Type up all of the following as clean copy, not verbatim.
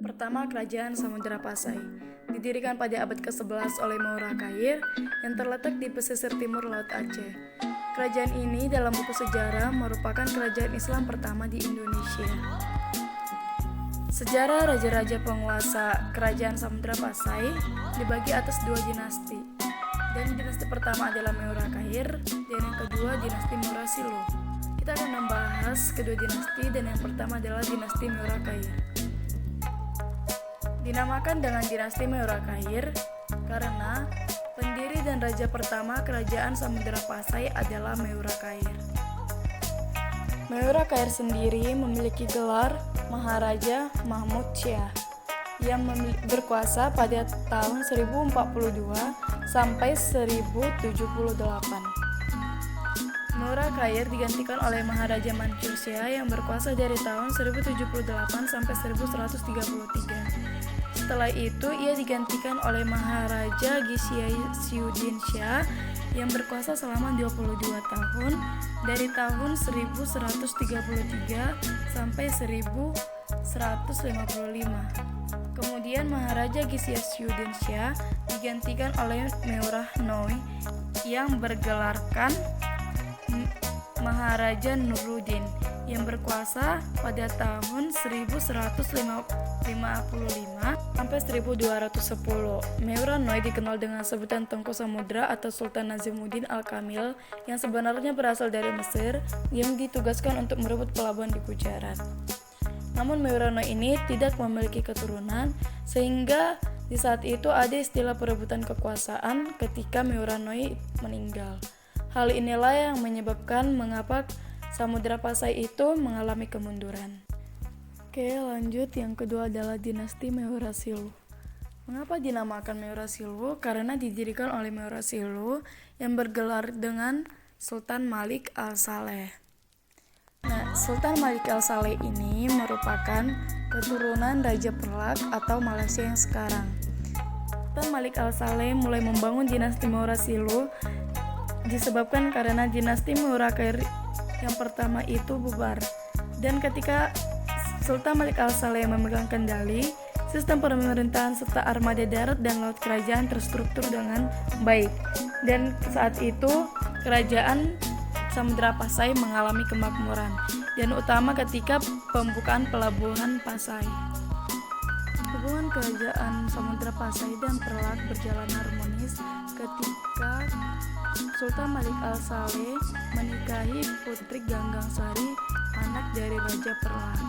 Pertama, Kerajaan Samudra Pasai didirikan pada abad ke-11 oleh Maura Kair yang terletak di pesisir timur Laut Aceh. Kerajaan ini dalam buku sejarah merupakan kerajaan Islam pertama di Indonesia. Sejarah raja-raja penguasa Kerajaan Samudra Pasai dibagi atas dua dinasti. Dan dinasti pertama adalah Maura Kair dan yang kedua dinasti Maura Silo. Kita akan membahas kedua dinasti dan yang pertama adalah dinasti Maura Kair. Dinamakan dengan dinasti Maura Kair karena pendiri dan raja pertama Kerajaan Samudra Pasai adalah Maura Kair. Maura Kair sendiri memiliki gelar Maharaja Mahmud Syah yang berkuasa pada tahun 1042 sampai 1078. Maura Kair digantikan oleh Maharaja Mansur Shah yang berkuasa dari tahun 1078 sampai 1133. Setelah itu ia digantikan oleh Maharaja Gisiauddin Shah yang berkuasa selama 22 tahun dari tahun 1133 sampai 1155. Kemudian Maharaja Gisiauddin Shah digantikan oleh Maura Noi yang bergelarkan Maharaja Nuruddin yang berkuasa pada tahun 1155 sampai 1210. Maura Noi dikenal dengan sebutan Tengku Samudra atau Sultan Nazimuddin Al-Kamil yang sebenarnya berasal dari Mesir yang ditugaskan untuk merebut pelabuhan di Gujarat. Namun Maura Noi ini tidak memiliki keturunan sehingga di saat itu ada istilah perebutan kekuasaan ketika Maura Noi meninggal. Hal inilah yang menyebabkan mengapa Samudra Pasai itu mengalami kemunduran. Oke, lanjut. Yang kedua adalah dinasti Maura Silo. Mengapa dinamakan Maura Silo? Karena didirikan oleh Maura Silo yang bergelar dengan Sultan Malik Al-Saleh. Nah, Sultan Malik Al-Saleh ini merupakan keturunan Raja Perlak atau Malaysia yang sekarang. Sultan Malik Al-Saleh mulai membangun dinasti Maura Silo disebabkan karena dinasti Maura Kair yang pertama itu bubar. Dan ketika Sultan Malik Al-Saleh memegang kendali, sistem pemerintahan serta armada darat dan laut kerajaan terstruktur dengan baik. Dan saat itu kerajaan Samudra Pasai mengalami kemakmuran, dan utama ketika pembukaan pelabuhan Pasai. Hubungan kerajaan Samudra Pasai dan Perlak berjalan harmonis ketika Sultan Malik Al-Saleh menikahi Putri Ganggangsari, anak dari Raja Perlak.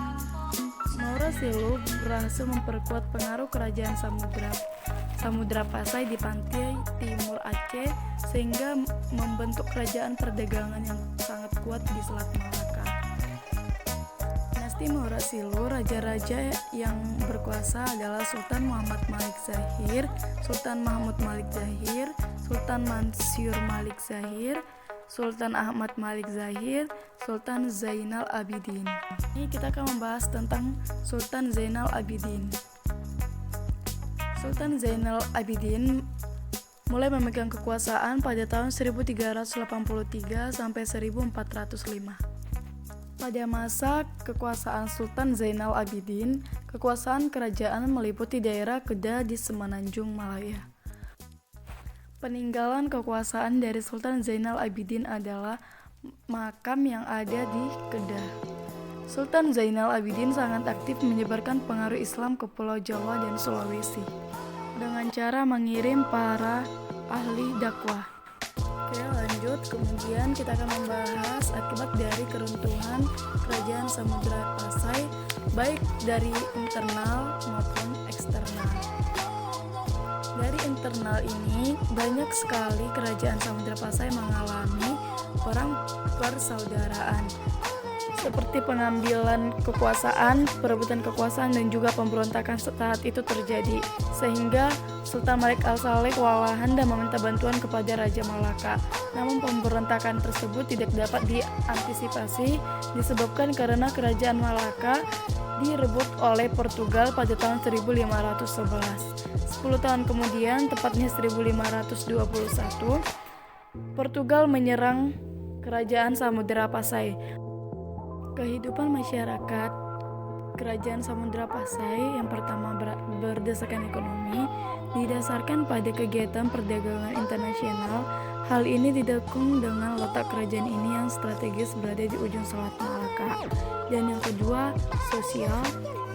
Maura Silo berhasil memperkuat pengaruh kerajaan Samudra Pasai di pantai timur Aceh sehingga membentuk kerajaan perdagangan yang sangat kuat di Selat Malaka. Dinasti Maura Silo, raja-raja yang berkuasa adalah Sultan Muhammad Malik Zahir, Sultan Mahmud Malik Zahir, Sultan Mansur Malik Zahir, Sultan Ahmad Malik Zahir, Sultan Zainal Abidin. Ini kita akan membahas tentang Sultan Zainal Abidin. Sultan Zainal Abidin mulai memegang kekuasaan pada tahun 1383 sampai 1405. Pada masa kekuasaan Sultan Zainal Abidin, kekuasaan kerajaan meliputi daerah Kedah di Semenanjung Malaya. Peninggalan kekuasaan dari Sultan Zainal Abidin adalah makam yang ada di Kedah. Sultan Zainal Abidin sangat aktif menyebarkan pengaruh Islam ke Pulau Jawa dan Sulawesi dengan cara mengirim para ahli dakwah. Oke, lanjut. Kemudian kita akan membahas akibat dari keruntuhan Kerajaan Samudra Pasai baik dari internal maupun eksternal. Dari internal ini, banyak sekali kerajaan Samudra Pasai mengalami perang persaudaraan, seperti pengambilan kekuasaan, perebutan kekuasaan, dan juga pemberontakan saat itu terjadi, sehingga Sultan Malik Al-Saleh kewalahan dan meminta bantuan kepada Raja Malaka. Namun pemberontakan tersebut tidak dapat diantisipasi disebabkan karena kerajaan Malaka direbut oleh Portugal pada tahun 1511. 10 tahun kemudian, tepatnya 1521, Portugal menyerang kerajaan Samudra Pasai. Kehidupan masyarakat Kerajaan Samudra Pasai yang pertama berdasarkan ekonomi didasarkan pada kegiatan perdagangan internasional. Hal ini didukung dengan letak kerajaan ini yang strategis berada di ujung Selat Malaka. Dan yang kedua, sosial,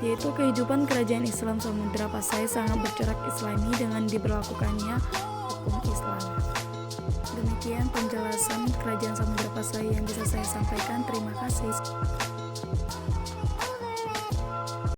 yaitu kehidupan kerajaan Islam Samudra Pasai sangat bercorak Islami dengan diberlakukannya hukum Islam. Demikian penjelasan kerajaan Samudra Pasai yang bisa saya sampaikan. Terima kasih.